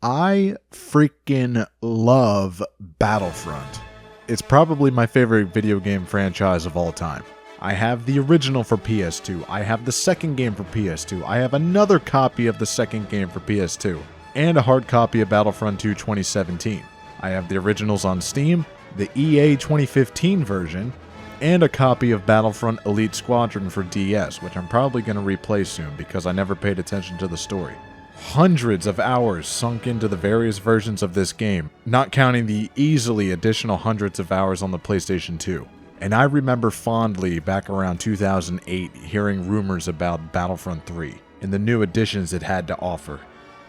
I freaking love Battlefront. It's probably my favorite video game franchise of all time. I have the original for PS2, I have the second game for PS2, I have another copy of the second game for PS2, and a hard copy of Battlefront 2 2017. I have the originals on Steam, the EA 2015 version, and a copy of Battlefront Elite Squadron for DS, which I'm probably going to replay soon because I never paid attention to the story. Hundreds of hours sunk into the various versions of this game, not counting the easily additional hundreds of hours on the PlayStation 2. And I remember fondly back around 2008 hearing rumors about Battlefront 3 and the new additions it had to offer.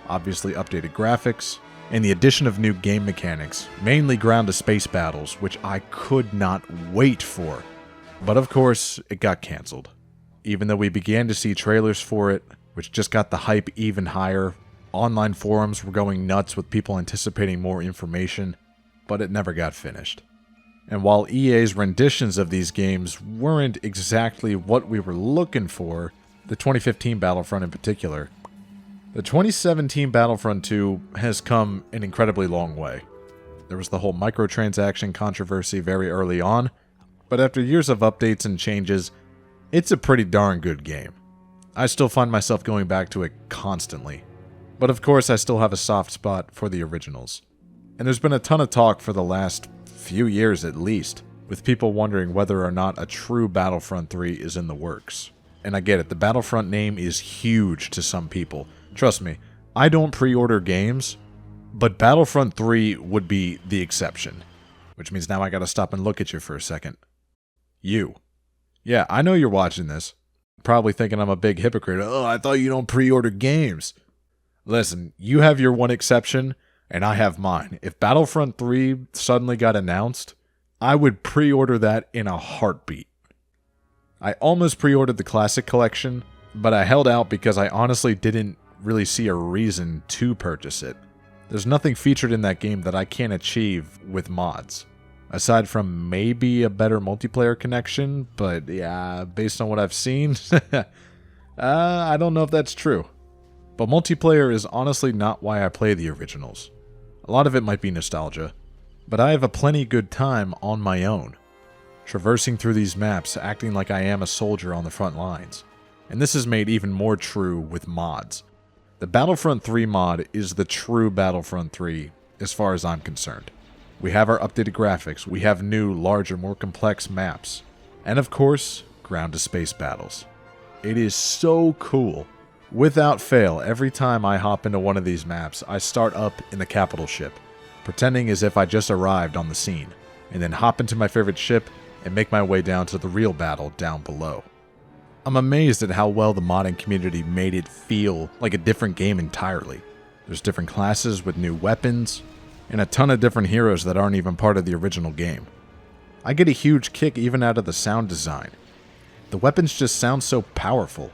Obviously updated graphics, and the addition of new game mechanics, mainly ground-to-space battles, which I could not wait for. But of course, it got cancelled. Even though we began to see trailers for it, which just got the hype even higher. Online forums were going nuts with people anticipating more information, but it never got finished. And while EA's renditions of these games weren't exactly what we were looking for, the 2015 Battlefront in particular, the 2017 Battlefront 2 has come an incredibly long way. There was the whole microtransaction controversy very early on, but after years of updates and changes, it's a pretty darn good game. I still find myself going back to it constantly. But of course, I still have a soft spot for the originals. And there's been a ton of talk for the last few years at least, with people wondering whether or not a true Battlefront 3 is in the works. And I get it, the Battlefront name is huge to some people. Trust me, I don't pre-order games, but Battlefront 3 would be the exception. Which means now I gotta stop and look at you for a second. You. Yeah, I know you're watching this. Probably thinking I'm a big hypocrite. Oh, I thought you don't pre-order games. Listen, you have your one exception, and I have mine. If Battlefront 3 suddenly got announced, I would pre-order that in a heartbeat. I almost pre-ordered the Classic Collection, but I held out because I honestly didn't really see a reason to purchase it. There's nothing featured in that game that I can't achieve with mods. Aside from maybe a better multiplayer connection, but yeah, based on what I've seen, I don't know if that's true. But multiplayer is honestly not why I play the originals. A lot of it might be nostalgia, but I have a plenty good time on my own, traversing through these maps, acting like I am a soldier on the front lines. And this is made even more true with mods. The Battlefront 3 mod is the true Battlefront 3 as far as I'm concerned. We have our updated graphics, we have new, larger, more complex maps, and of course, ground-to-space battles. It is so cool. Without fail, every time I hop into one of these maps, I start up in the capital ship, pretending as if I just arrived on the scene, and then hop into my favorite ship and make my way down to the real battle down below. I'm amazed at how well the modding community made it feel like a different game entirely. There's different classes with new weapons, and a ton of different heroes that aren't even part of the original game. I get a huge kick even out of the sound design. The weapons just sound so powerful,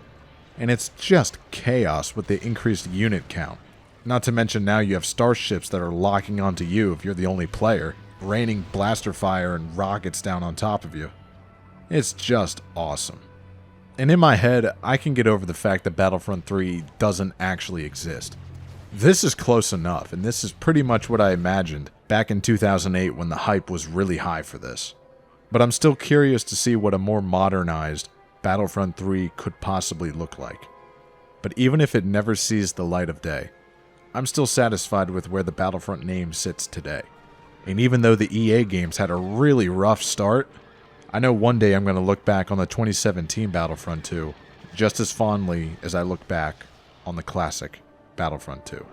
and it's just chaos with the increased unit count. Not to mention now you have starships that are locking onto you if you're the only player, raining blaster fire and rockets down on top of you. It's just awesome. And in my head, I can get over the fact that Battlefront 3 doesn't actually exist. This is close enough, and this is pretty much what I imagined back in 2008 when the hype was really high for this. But I'm still curious to see what a more modernized Battlefront 3 could possibly look like. But even if it never sees the light of day, I'm still satisfied with where the Battlefront name sits today. And even though the EA games had a really rough start, I know one day I'm going to look back on the 2017 Battlefront 2 just as fondly as I look back on the classic Battlefront 2.